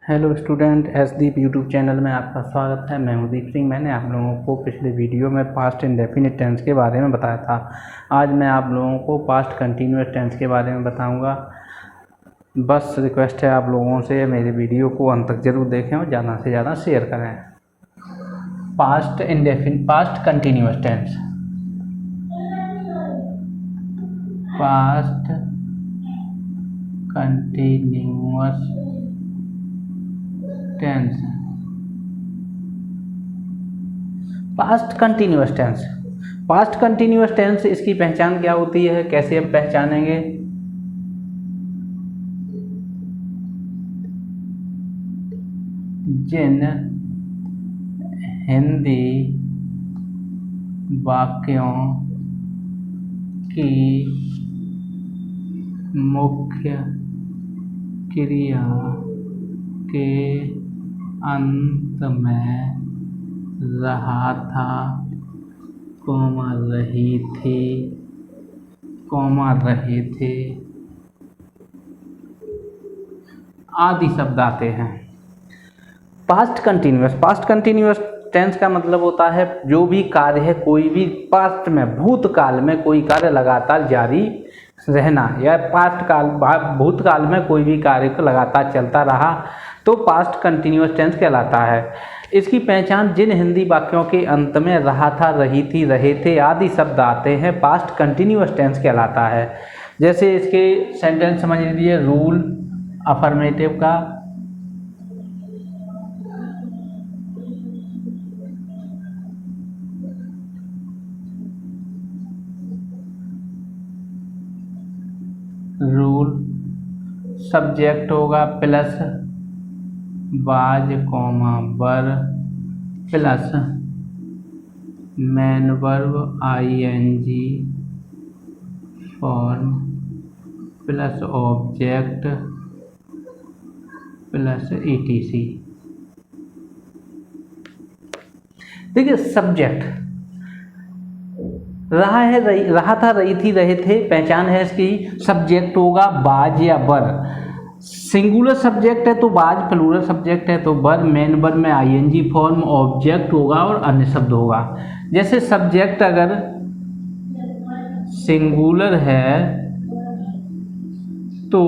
Hello student, एसदीप YouTube channel में आपका स्वागत है। मैं हूं दीप सिंह। मैंने आप लोगों को पिछले वीडियो में पास्ट इंडेफिनिट टेंस के बारे में बताया था। आज मैं आप लोगों को पास्ट कंटिन्यूअस टेंस के बारे में बताऊंगा। बस रिक्वेस्ट है आप लोगों से, मेरे वीडियो को अंत तक जरूर देखें और ज़्यादा से ज़्यादा शेयर करें। Past continuous tense, past continuous tense, past continuous tense. Past continuous tense, इसकी पहचान क्या होती है, कैसे हम पहचानेंगे? जिन हिंदी वाक्यों की मुख्य क्रिया के अंत में रहा था, रही थी आदि शब्द आते हैं। पास्ट कंटिन्यूअस टेंस का मतलब होता है जो भी कार्य है, कोई भी पास्ट में, भूतकाल में कोई कार्य लगातार जारी रहना, या भूतकाल में कोई भी कार्य लगातार चलता रहा तो पास्ट कंटिन्यूअस टेंस कहलाता है। इसकी पहचान जिन हिंदी वाक्यों के अंत में रहा था, रही थी, रहे थे आदि शब्द आते हैं, पास्ट कंटिन्यूअस टेंस कहलाता है। जैसे इसके सेंटेंस समझ लीजिए। रूल अफर्मेटिव का, रूल सब्जेक्ट होगा प्लस बाज बर plus man verb ING form plus object plus ETC। देखिए, सब्जेक्ट रहा था, रही थी, रहे थे, पहचान है इसकी। सब्जेक्ट होगा बाज या बर। सिंगुलर सब्जेक्ट है तो बाज, प्लूरल सब्जेक्ट है तो बर, मेन वर्ब में ING फॉर्म, ऑब्जेक्ट होगा और अन्य शब्द होगा। जैसे सब्जेक्ट अगर सिंगुलर है तो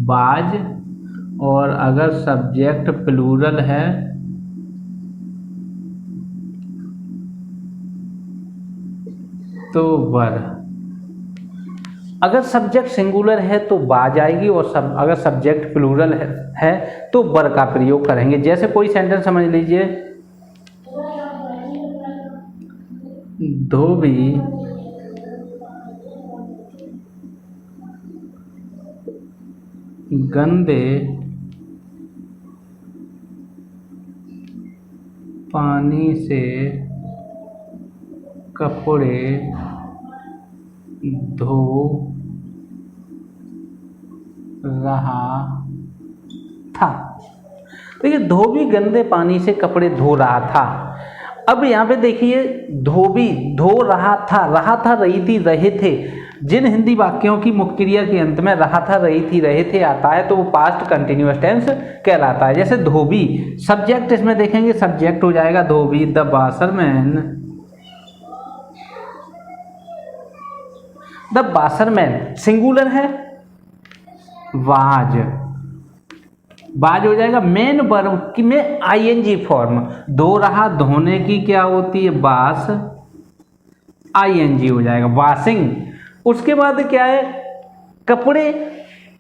बाज, और अगर सब्जेक्ट प्लूरल है तो बर। अगर सब्जेक्ट सिंगुलर है तो बाज आएगी, और अगर सब्जेक्ट प्लूरल है तो बर का प्रयोग करेंगे। जैसे कोई सेंटेंस समझ लीजिए। धोबी गंदे पानी से कपड़े धो रहा था। देखिए, धोबी गंदे पानी से कपड़े धो रहा था। अब यहाँ पे देखिए, धोबी धो रहा था, रही थी, रहे थे। जिन हिंदी वाक्यों की मुख्य क्रिया के अंत में रहा था, रही थी, रहे थे आता है तो वो पास्ट कंटिन्यूअस टेंस कहलाता है। जैसे धोबी सब्जेक्ट, इसमें देखेंगे सब्जेक्ट हो जाएगा धोबी। द बासरमैन सिंगुलर है, बाज हो जाएगा। मेन वर्ब की में ING फॉर्म, धो रहा, धोने की क्या होती है, बास, ING हो जाएगा, वाशिंग। उसके बाद क्या है, कपड़े,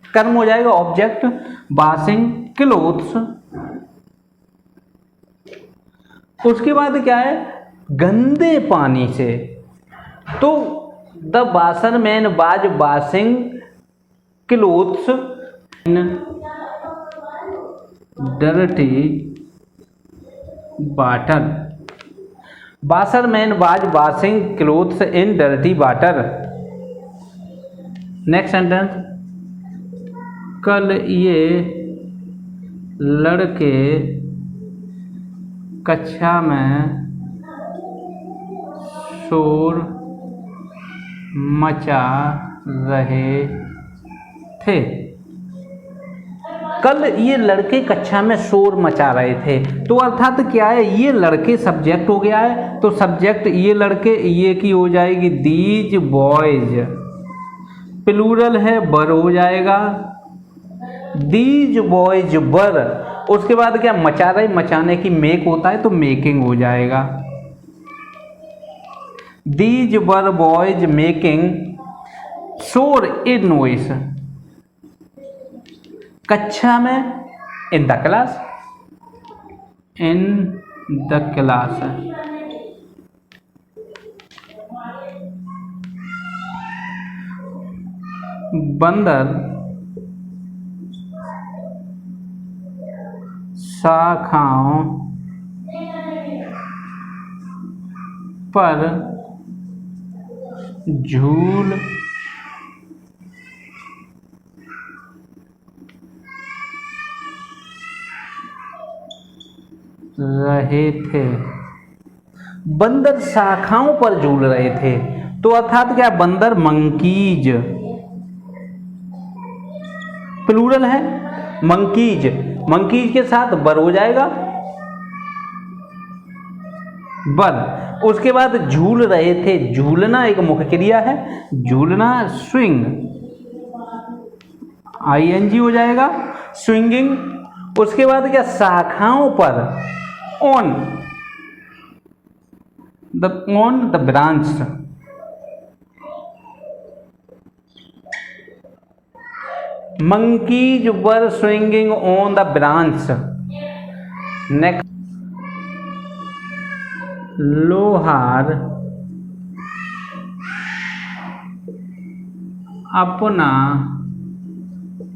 कर्म हो जाएगा ऑब्जेक्ट, वाशिंग क्लोथ्स। उसके बाद क्या है, गंदे पानी से, तो the washerman was washing clothes in dirty water. Washerman was washing clothes in dirty water. Next sentence. कल ये लड़के कक्षा में शोर मचा रहे थे। कल ये लड़के कक्षा में शोर मचा रहे थे, तो अर्थात क्या है, ये लड़के सब्जेक्ट हो गया है, तो सब्जेक्ट ये लड़के, ये की हो जाएगी दीज बॉयज, प्लूरल है बर हो जाएगा, दीज बॉयज बर। उसके बाद क्या, मचा रहे, मचाने की मेक होता है तो मेकिंग हो जाएगा, दीज बर बॉयज मेकिंग शोर ए नॉइस, कक्षा में, in the class, in the class. बंदर शाखाओं पर झूल रहे थे, बंदर शाखाओं पर झूल रहे थे, तो अर्थात क्या, बंदर मंकीज, प्लूरल है मंकीज, मंकीज के साथ बर हो जाएगा, बर। उसके बाद झूल रहे थे, झूलना एक मुख्य क्रिया है, झूलना स्विंग, आईएनजी हो जाएगा, स्विंगिंग। उसके बाद क्या, शाखाओं पर, on the branch, monkeys were swinging on the branch। Next, लोहार अपना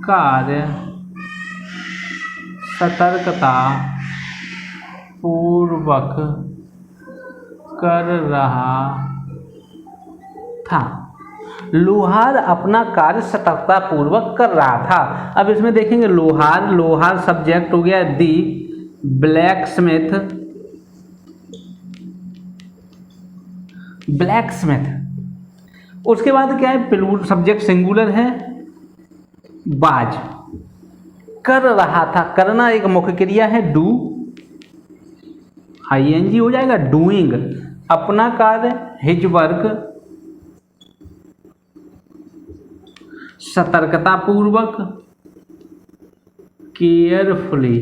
कार्य सतर्कता पूर्वक कर रहा था, लोहार अपना कार्य सतर्कता पूर्वक कर रहा था। अब इसमें देखेंगे लोहार, लोहार सब्जेक्ट हो गया, दी ब्लैक स्मिथ, ब्लैक स्मिथ। उसके बाद क्या है, प्लूरल सब्जेक्ट सिंगुलर है, बाज, कर रहा था, करना एक मुख्य क्रिया है, डू, आईएनजी हो जाएगा, डूइंग, अपना कार्य, हिज वर्क, सतर्कता पूर्वक, carefully,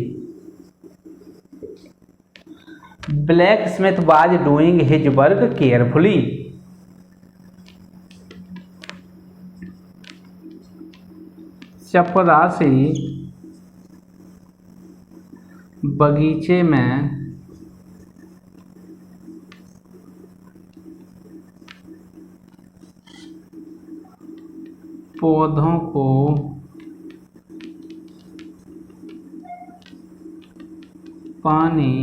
black Smith was doing his work carefully. चपरासी बगीचे में पौधों को पानी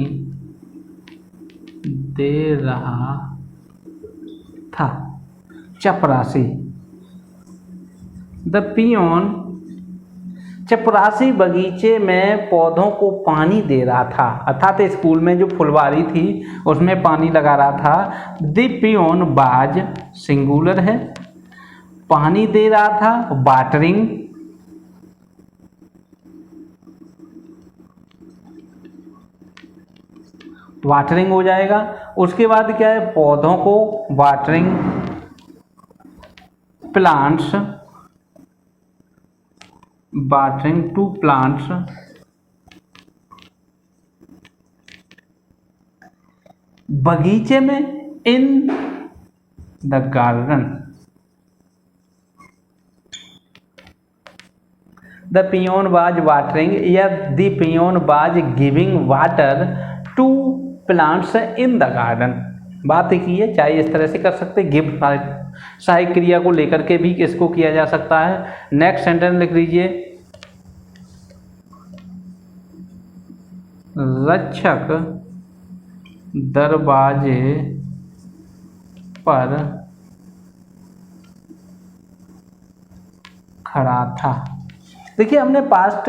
दे रहा था, चपरासी। द पियोन, चपरासी बगीचे में पौधों को पानी दे रहा था, अर्थात स्कूल में जो फुलवारी थी उसमें पानी लगा रहा था। द पियोन बाज, सिंगुलर है, पानी दे रहा था, वाटरिंग, वाटरिंग हो जाएगा। उसके बाद क्या है, पौधों को watering, plants, watering to plants, बगीचे में, in the garden. The peon was watering या the peon was giving water to plants in the garden. बात एक ही है, चाहे इस तरह से कर सकते, गिव सहायक क्रिया को लेकर के भी इसको किया जा सकता है। नेक्स्ट सेंटेंस लिख लीजिए, रक्षक दरवाजे पर खड़ा था। देखिए हमने पास्ट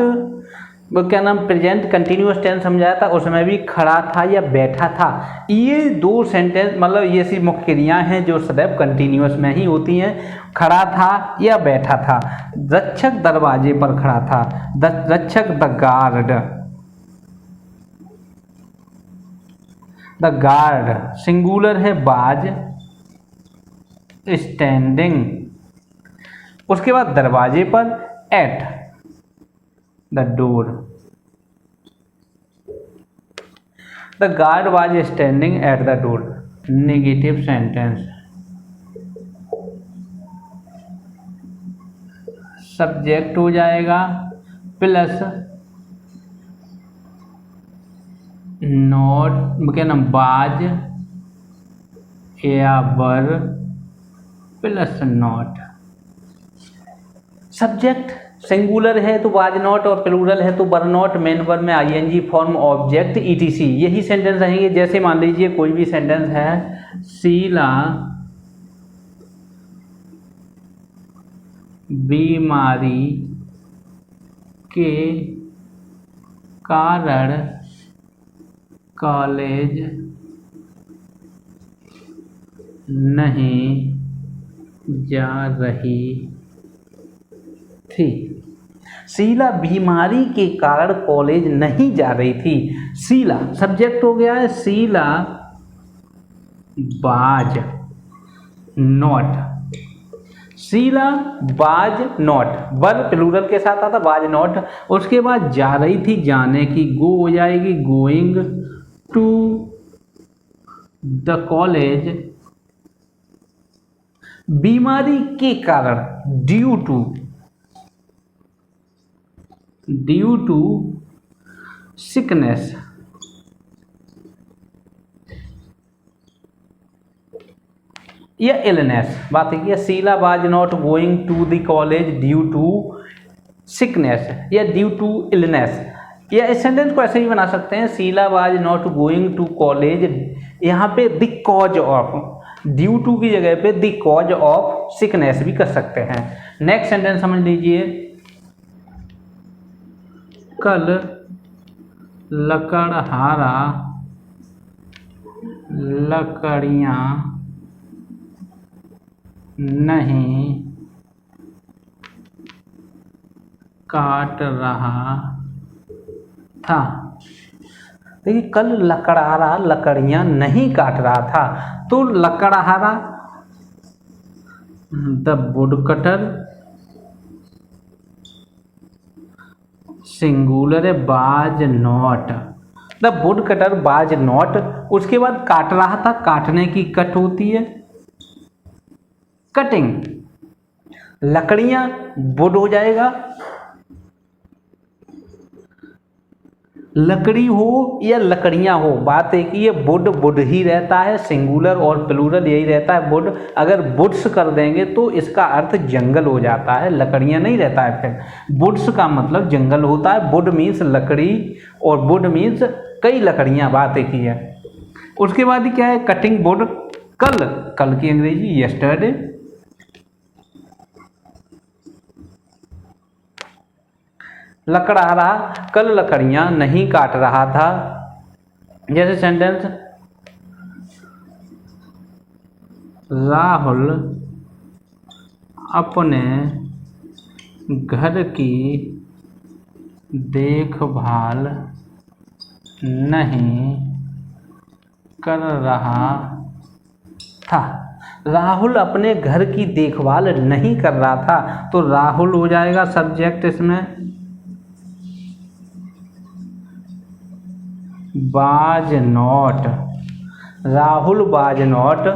वो क्या नाम प्रेजेंट कंटिन्यूअस टेंस समझाया था, उसमें भी खड़ा था या बैठा था। ये दो सेंटेंस मतलब ये सी मुख्य क्रियाएं हैं जो सदैव कंटिन्यूअस में ही होती हैं। खड़ा था या बैठा था। रक्षक दरवाजे पर खड़ा था, रक्षक the guard, the guard singular है बाज, स्टैंडिंग। उसके बाद दरवाजे पर at the door, the guard was standing at the door. Negative sentence, subject हो जाएगा प्लस नॉट क्या नाम बाज या वर प्लस नॉट। सब्जेक्ट सिंगुलर है तो वाज नॉट और प्लूरल है तो वर नॉट, मेन वर्ब में आईएनजी फॉर्म, ऑब्जेक्ट ईटीसी। यही सेंटेंस रहेंगे। जैसे मान लीजिए कोई भी सेंटेंस है, शीला बीमारी के कारण कॉलेज नहीं जा रही थी। शीला बीमारी के कारण कॉलेज नहीं जा रही थी। शीला सब्जेक्ट हो गया है, शीला बाज नॉट, शीला बाज नॉट, वर प्लूरल के साथ आता बाज नॉट। उसके बाद जा रही थी, जाने की गो हो जाएगी, गोइंग टू द कॉलेज। बीमारी के कारण due to, due to sickness, या इलनेस। बात है कि Sheela was not going to the college due to sickness या ड्यू टू इलनेस। या इस सेंटेंस को ऐसे ही बना सकते हैं, Sheela was not going to college, यहाँ पे the cause of, due to की जगह पे द कॉज ऑफ सिकनेस भी कर सकते हैं। नेक्स्ट सेंटेंस समझ लीजिए, कल लकड़हारा लकड़ियाँ नहीं काट रहा था। देखिए कल लकड़हारा लकड़ियाँ नहीं काट रहा था, तो लकड़हारा द वुडकटर, सिंगुलर है बाज नॉट, द वुडकटर बाज नॉट। उसके बाद काट रहा था, काटने की कट होती है कटिंग, लकड़ियां वुड हो जाएगा, लकड़ी हो या लकड़ियां हो, बात है कि ये वुड वुड ही रहता है, सिंगुलर और प्लूरल यही रहता है वुड। अगर वुड्स कर देंगे तो इसका अर्थ जंगल हो जाता है, लकड़ियां नहीं रहता है। फिर वुड्स का मतलब जंगल होता है, वुड मीन्स लकड़ी और वुड मीन्स कई लकड़ियां, बात एक ही है। उसके बाद क्या है, कटिंग वुड, कल, कल की अंग्रेजी यस्टरडे। लकड़हारा कल लकड़ियां नहीं काट रहा था। जैसे सेंटेंस, राहुल अपने घर की देखभाल नहीं कर रहा था। राहुल अपने घर की देखभाल नहीं कर रहा था, तो राहुल हो जाएगा सब्जेक्ट, इसमें बाज नॉट, राहुल बाज नॉट।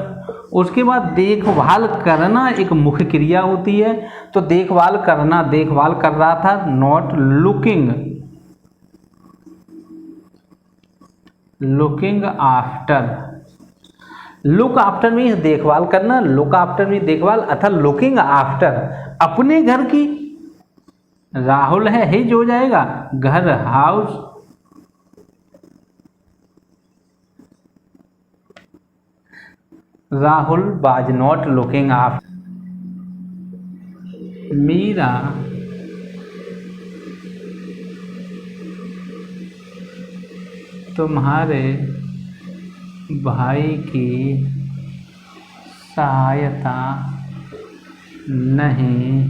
उसके बाद देखभाल करना एक मुख्य क्रिया होती है, तो देखभाल करना, देखभाल कर रहा था, not looking, looking after. Look after means देखभाल करना, लुक आफ्टर मीन्स देखभाल, अथा लुकिंग आफ्टर अपने घर की, राहुल है हिज हो जाएगा, घर house, Rahul was not looking after. Meera तुम्हारे भाई की सहायता नहीं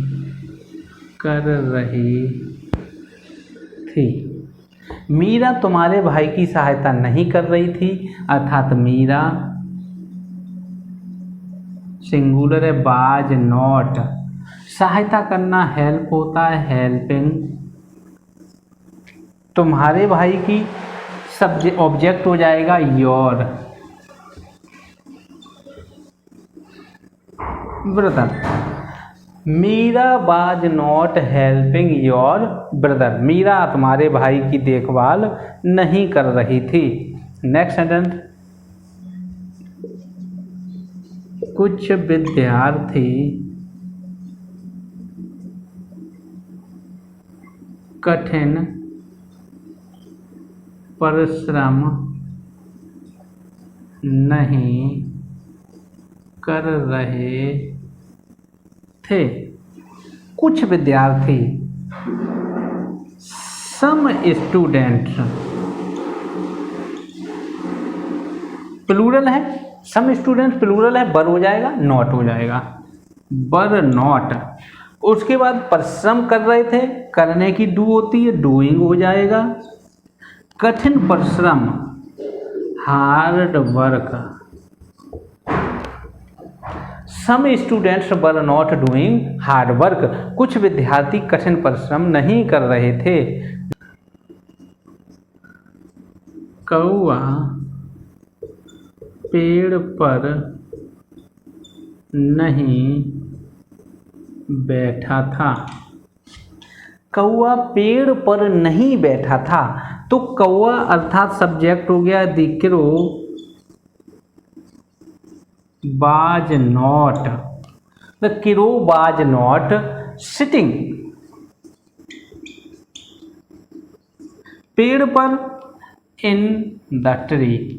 कर रही थी। मीरा तुम्हारे भाई की सहायता नहीं कर रही थी, अर्थात मीरा सिंगुलर है, वाज नॉट। सहायता करना हेल्प होता है, हेल्पिंग। तुम्हारे भाई की सब्जेक्ट ऑब्जेक्ट हो जाएगा your brother. Meera was not helping your brother. Meera तुम्हारे भाई की देखभाल नहीं कर रही थी। नेक्स्ट सेंटेंस, कुछ विद्यार्थी कठिन परिश्रम नहीं कर रहे थे। कुछ विद्यार्थी, सम स्टूडेंट्स, प्लूरल है, सम स्टूडेंट्स प्लूरल है, बर हो जाएगा, नॉट हो जाएगा, बर नॉट। उसके बाद परिश्रम कर रहे थे, करने की डू होती है, डूइंग हो जाएगा। कठिन परिश्रम, hard work. Some students were not doing hard work. कुछ विद्यार्थी कठिन परिश्रम नहीं कर रहे थे। कौआ पेड़ पर नहीं बैठा था। कौआ पेड़ पर नहीं बैठा था, तो कौआ अर्थात सब्जेक्ट हो गया, the crow was not, the crow was not sitting. पेड़ पर, इन द ट्री।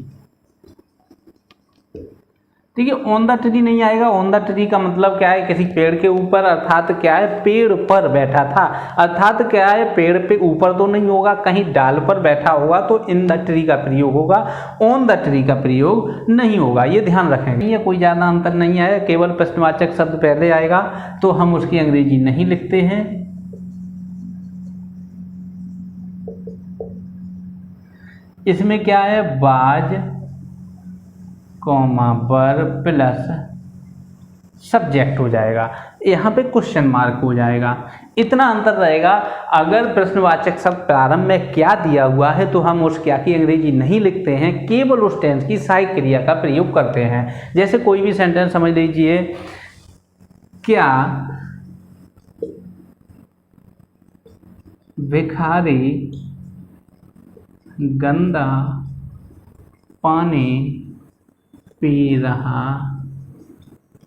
ठीक है, ऑन द ट्री नहीं आएगा। ऑन द ट्री का मतलब क्या है, किसी पेड़ के ऊपर, अर्थात क्या है, पेड़ पर बैठा था। अर्थात क्या है, पेड़ पे ऊपर तो नहीं होगा, कहीं डाल पर बैठा होगा, तो इन द ट्री का प्रयोग होगा, ऑन द ट्री का प्रयोग नहीं होगा। ये ध्यान रखेंगे। ये कोई ज़्यादा अंतर नहीं है, केवल प्रश्नवाचक शब्द पहले आएगा तो हम उसकी अंग्रेजी नहीं लिखते हैं। इसमें क्या है, बाज कॉमा बर प्लस सब्जेक्ट हो जाएगा, यहाँ पे क्वेश्चन मार्क हो जाएगा। इतना अंतर रहेगा। अगर प्रश्नवाचक शब्द प्रारंभ में क्या दिया हुआ है तो हम उस क्या की अंग्रेजी नहीं लिखते हैं, केवल उस टेंस की सहायक क्रिया का प्रयोग करते हैं। जैसे कोई भी सेंटेंस समझ लीजिए, क्या भिखारी गंदा पानी पी रहा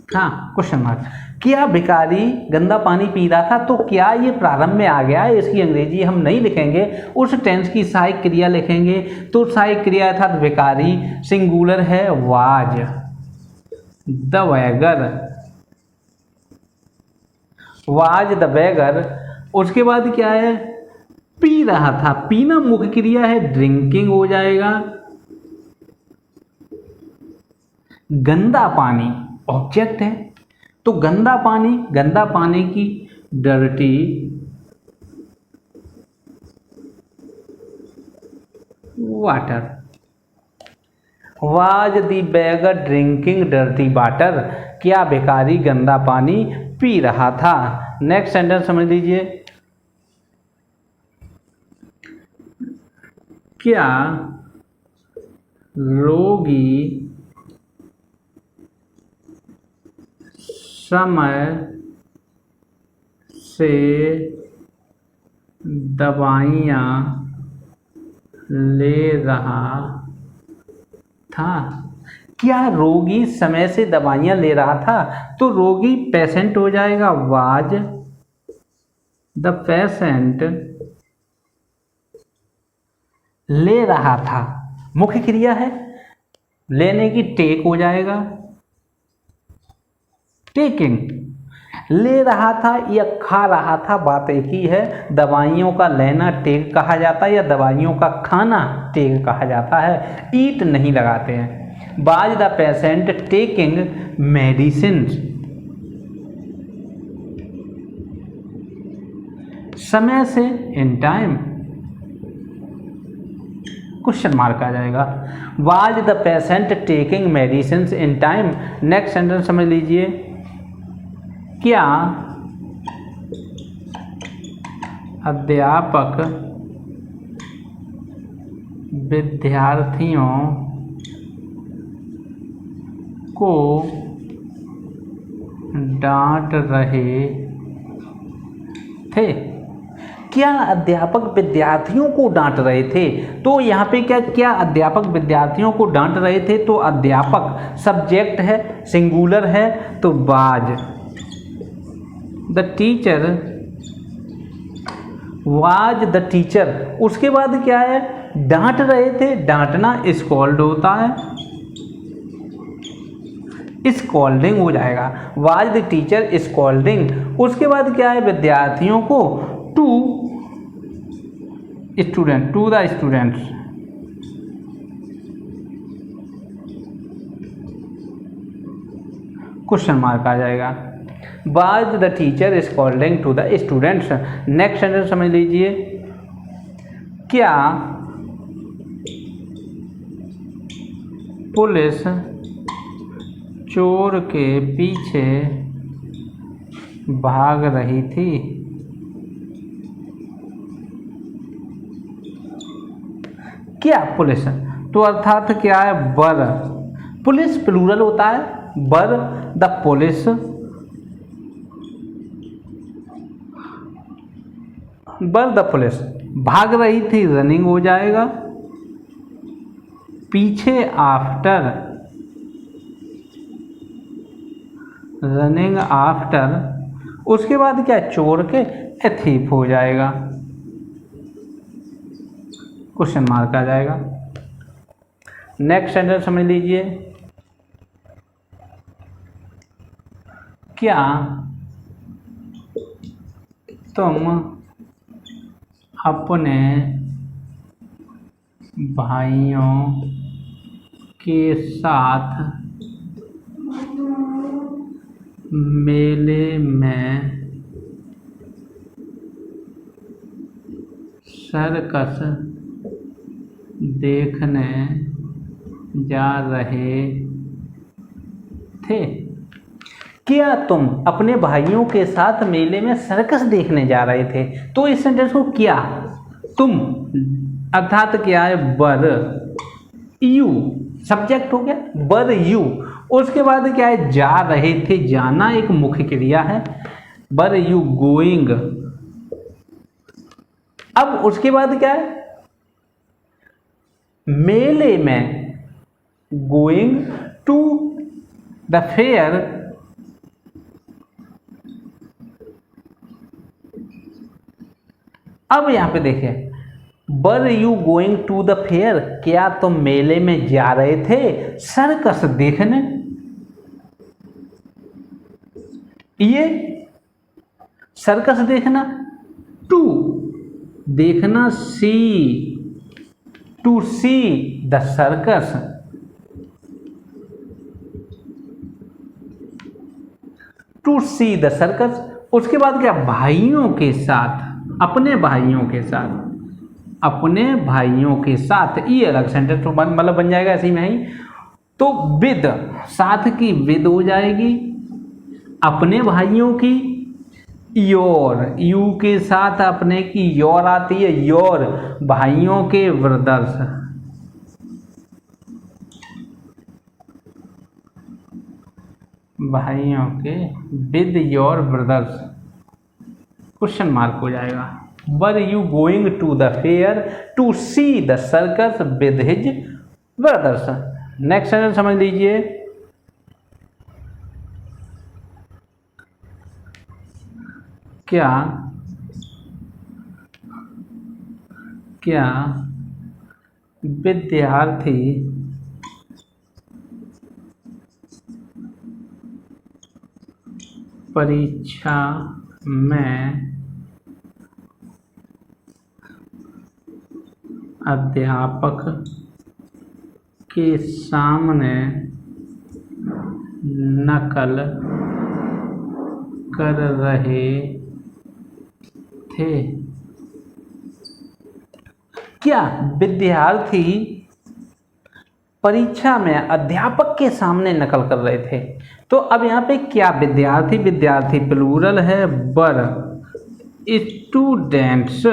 था, क्वेश्चन मार्क। क्या भिखारी गंदा पानी पी रहा था, तो क्या ये प्रारंभ में आ गया है, इसकी अंग्रेजी हम नहीं लिखेंगे, उस टेंस की सहायक क्रिया लिखेंगे। तो सहायक क्रिया था भिखारी, सिंगुलर है was, the bagger, was the bagger. उसके बाद क्या है, पी रहा था, पीना मुख्य क्रिया है, ड्रिंकिंग हो जाएगा। गंदा पानी ऑब्जेक्ट है, तो गंदा पानी की dirty water. Was the bagger drinking dirty water. क्या भिखारी गंदा पानी पी रहा था। नेक्स्ट सेंटेंस समझ लीजिए, क्या रोगी समय से दवाइयाँ ले रहा था। क्या रोगी समय से दवाइयाँ ले रहा था, तो रोगी पेशेंट हो जाएगा, वाज द पेशेंट ले रहा था, मुख्य क्रिया है, लेने की टेक हो जाएगा, टेकिंग। ले रहा था या खा रहा था, बात एक ही है। दवाइयों का लेना टेक कहा जाता है या दवाइयों का खाना टेक कहा जाता है, ईट नहीं लगाते हैं। Was the patient taking medicine, समय से, इन टाइम, क्वेश्चन मार्क आ जाएगा। Was the patient taking medicine in time. Next sentence समझ लीजिए, क्या अध्यापक विद्यार्थियों को डांट रहे थे? क्या अध्यापक विद्यार्थियों को डांट रहे थे? तो यहाँ पे क्या अध्यापक विद्यार्थियों को डांट रहे थे? तो अध्यापक सब्जेक्ट है, सिंगुलर है, तो was the teacher, was the teacher. उसके बाद क्या है, डांट रहे थे, डांटना स्कॉल्ड होता है, स्कॉल्डिंग हो जाएगा। Was the teacher scolding. उसके बाद क्या है, विद्यार्थियों को, to student, to the students. Question mark आ जाएगा। Was the teacher scolding to the students. Next sentence समझ लीजिए, क्या पुलिस चोर के पीछे भाग रही थी? क्या पुलिस, तो अर्थात क्या है, वर। पुलिस प्लूरल होता है, were the police, were the police. भाग रही थी, रनिंग हो जाएगा। पीछे, आफ्टर, रनिंग आफ्टर। उसके बाद क्या, चोर के, ए थीफ हो जाएगा, क्वेश्चन मार्क आ जाएगा। नेक्स्ट सेंटेंस समझ लीजिए, क्या तुम अपने भाइयों के साथ मेले में सर्कस देखने जा रहे थे? क्या तुम अपने भाइयों के साथ मेले में सर्कस देखने जा रहे थे? तो इस सेंटेंस को क्या, तुम अर्थात क्या है, वर, यू सब्जेक्ट हो गया, वर यू। उसके बाद क्या है, जा रहे थे, जाना एक मुख्य क्रिया है, वर यू गोइंग। अब उसके बाद क्या है, मेले में, गोइंग टू द फेयर। अब यहां पे देखिए, were you going to the fair, क्या तुम मेले में जा रहे थे सर्कस देखने? ये सर्कस देखना, टू देखना, see, to see the circus. To see the circus. उसके बाद क्या, भाइयों के साथ, अपने भाइयों के साथ, अपने भाइयों के साथ, ये अलग सेंटेंस तो मतलब बन जाएगा ऐसे में ही। तो विद, साथ की विद हो जाएगी, अपने भाइयों की, योर, यू के साथ अपने की योर आती है, योर भाइयों के, ब्रदर्स, भाइयों के, with your brothers, question mark हो जाएगा। Were you going to the fair to see the circus with his brothers. Next sentence समझ लीजिए, क्या विद्यार्थी परीक्षा में अध्यापक के सामने नकल कर रहे थे। क्या विद्यार्थी परीक्षा में अध्यापक के सामने नकल कर रहे थे? तो अब यहाँ पे क्या विद्यार्थी, विद्यार्थी प्लूरल है, बर स्टूडेंट्स,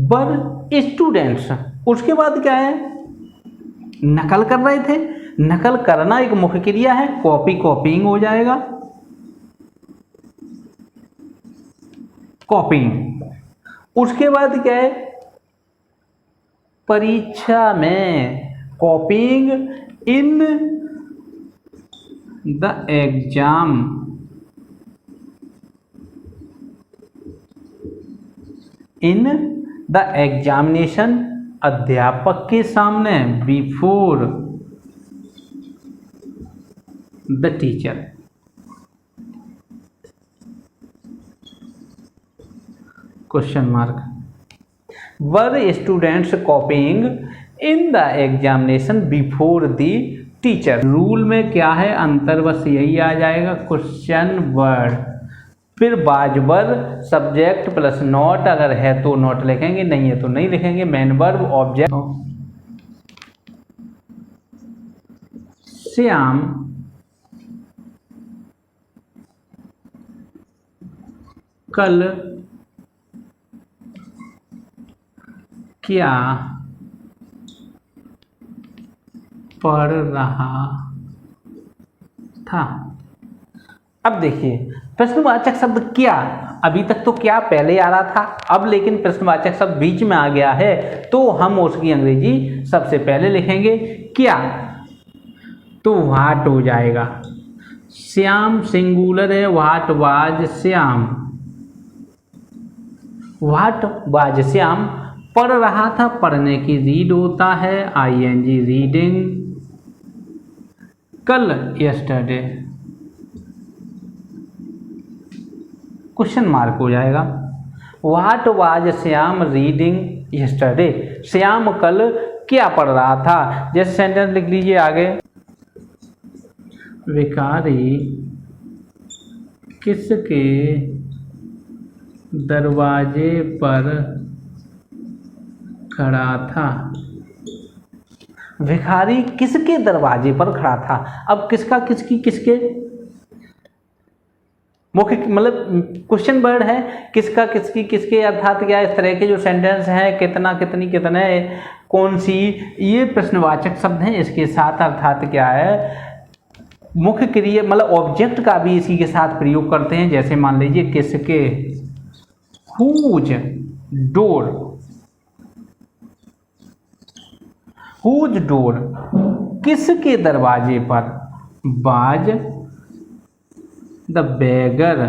बर स्टूडेंट्स, उसके बाद क्या है, नकल कर रहे थे। नकल करना एक मुख्य क्रिया है, कॉपी कॉपिंग हो जाएगा, कॉपिंग। उसके बाद क्या है, परीक्षा में, कॉपिंग in the exam, in the examination, अध्यापक के सामने, before the teacher. Question mark. Were students कॉपिंग in the examination before the teacher. Rule में क्या है अंतर, बस यही आ जाएगा, क्वेश्चन वर्ड, फिर बाजवर सब्जेक्ट प्लस नॉट, अगर है तो नॉट लिखेंगे, नहीं है तो नहीं लिखेंगे, मेन वर्ब ऑब्जेक्ट। श्याम कल क्या पढ़ रहा था? अब देखिए प्रश्नवाचक शब्द क्या, अभी तक तो क्या पहले आ रहा था, अब लेकिन प्रश्नवाचक शब्द बीच में आ गया है तो हम उसकी अंग्रेजी सबसे पहले लिखेंगे क्या, तो व्हाट हो जाएगा। श्याम सिंगुलर है, what was Shyam, what was Shyam पढ़ रहा था, पढ़ने की रीड होता है, ING रीडिंग, कल यस्टरडे, क्वेश्चन मार्क हो जाएगा। What was Shyam reading yesterday, Shyam कल क्या पढ़ रहा था। जैसे सेंटेंस लिख लीजिए आगे, भिखारी किसके दरवाजे पर खड़ा था। भिखारी किसके दरवाजे पर खड़ा था, अब किसका, किसकी, किसके, मुख्य मतलब क्वेश्चन वर्ड है, किसका, किसकी, किसके, अर्थात क्या, इस तरह के जो सेंटेंस हैं, कितना, कितनी, कितने, कौन सी, ये प्रश्नवाचक शब्द हैं। इसके साथ अर्थात क्या है, मुख्य क्रिया मतलब ऑब्जेक्ट का भी इसी के साथ प्रयोग करते हैं। जैसे मान लीजिए किसके, हुज डोर, हुज डोर, किसके दरवाजे पर, was the beggar,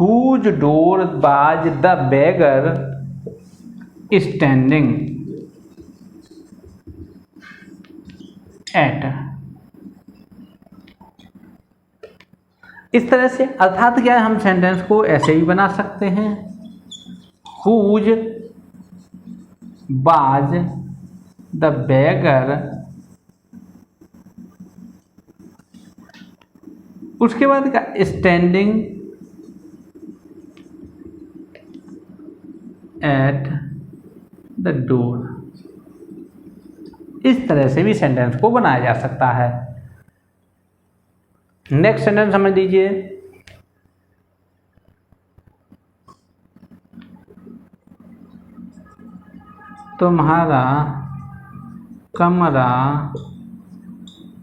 whose door was the beggar standing at. इस तरह से अर्थात क्या है, हम सेंटेंस को ऐसे भी बना सकते हैं, हुज बाज द बेगर, उसके बाद का स्टैंडिंग एट द डोर। इस तरह से भी सेंटेंस को बनाया जा सकता है। नेक्स्ट सेंटेंस समझ लीजिए, तुम्हारा कमरा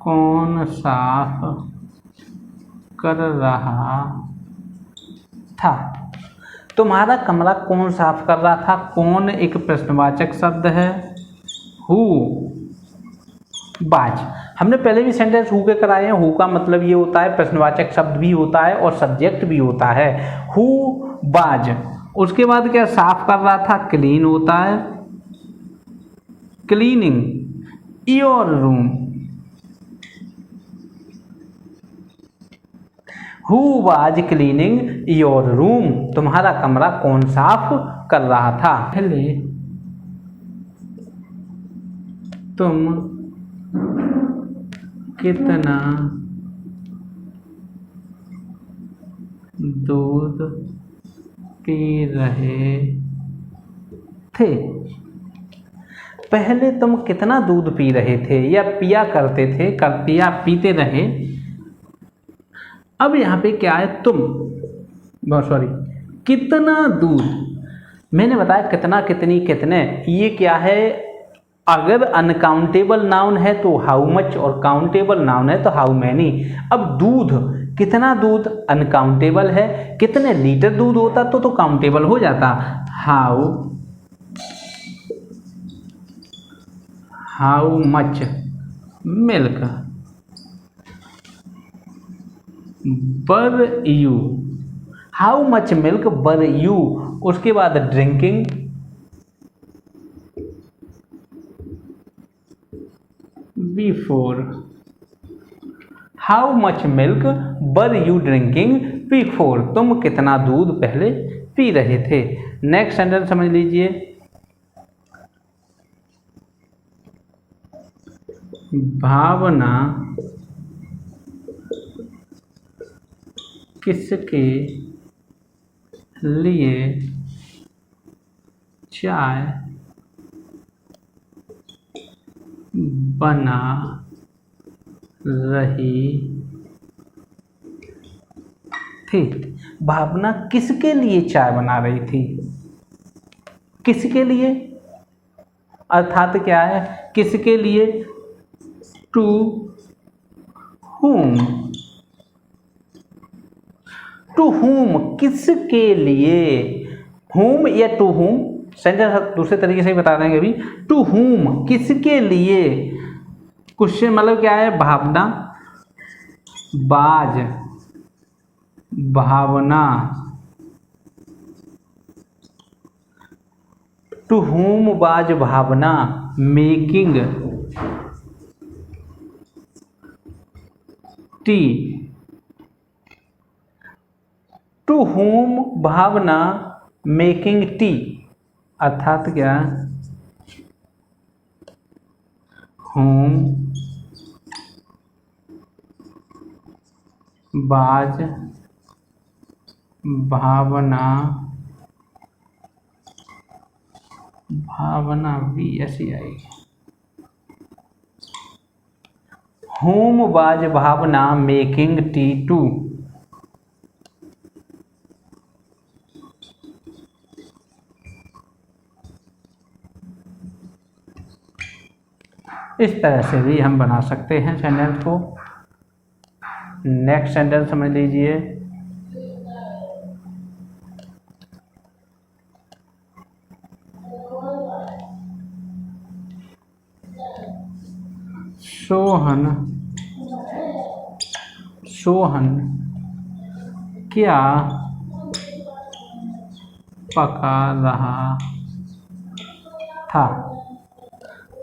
कौन साफ कर रहा था। तुम्हारा कमरा कौन साफ कर रहा था, कौन एक प्रश्नवाचक शब्द है, हु बाज। हमने पहले भी सेंटेंस हु के कराए हैं। हु का मतलब ये होता है प्रश्नवाचक शब्द भी होता है और सब्जेक्ट भी होता है, हु बाज। उसके बाद क्या, साफ कर रहा था, क्लीन होता है, cleaning your room. Who was cleaning your room, तुम्हारा कमरा कौन साफ कर रहा था। पहले तुम कितना दूध पी रहे थे। पहले तुम कितना दूध पी रहे थे या पिया करते थे, पिया पीते रहे। अब यहाँ पे क्या है, कितना दूध। मैंने बताया कितना, कितनी, कितने, ये क्या है, अगर अनकाउंटेबल नाउन है तो हाउ मच और काउंटेबल नाउन है तो हाउ मैनी। अब दूध, कितना दूध अनकाउंटेबल है, कितने लीटर दूध होता तो काउंटेबल हो जाता। How much milk were you, how much milk were you. उसके बाद drinking, before, how much milk were you drinking before, तुम कितना दूध पहले पी रहे थे। नेक्स्ट सेंटेंस समझ लीजिए, भावना किसके लिए चाय बना रही थी। भावना किसके लिए चाय बना रही थी, किसके लिए, अर्थात क्या है, किसके लिए, टू whom, टू whom, किसके लिए, whom या टू whom, सेंटेंस दूसरे तरीके से बता देंगे अभी। टू whom, किसके लिए, क्वेश्चन मतलब क्या है, भावना, बाज, भावना, to whom was Bhavna making tea, to whom Bhavna making tea, अर्थात क्या, whom बाज भावना भी ऐसी आएगी, whom was Bhavna making tea to. इस तरह से भी हम बना सकते हैं सेंटेंस को। नेक्स्ट सेंटेंस समझ लीजिए, सोहन क्या पका रहा था।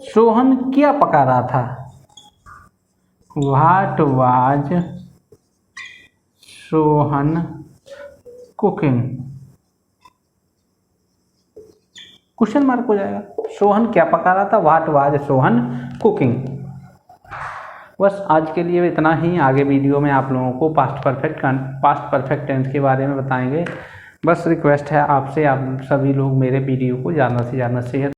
सोहन क्या पका रहा था, what was Sohan cooking, question mark हो जाएगा। सोहन क्या पका रहा था, व्हाट वाज सोहन कुकिंग। बस आज के लिए इतना ही। आगे वीडियो में आप लोगों को पास्ट परफेक्ट टेंस के बारे में बताएंगे। बस रिक्वेस्ट है आपसे, आप सभी लोग मेरे वीडियो को ज़्यादा से ज़्यादा शेयर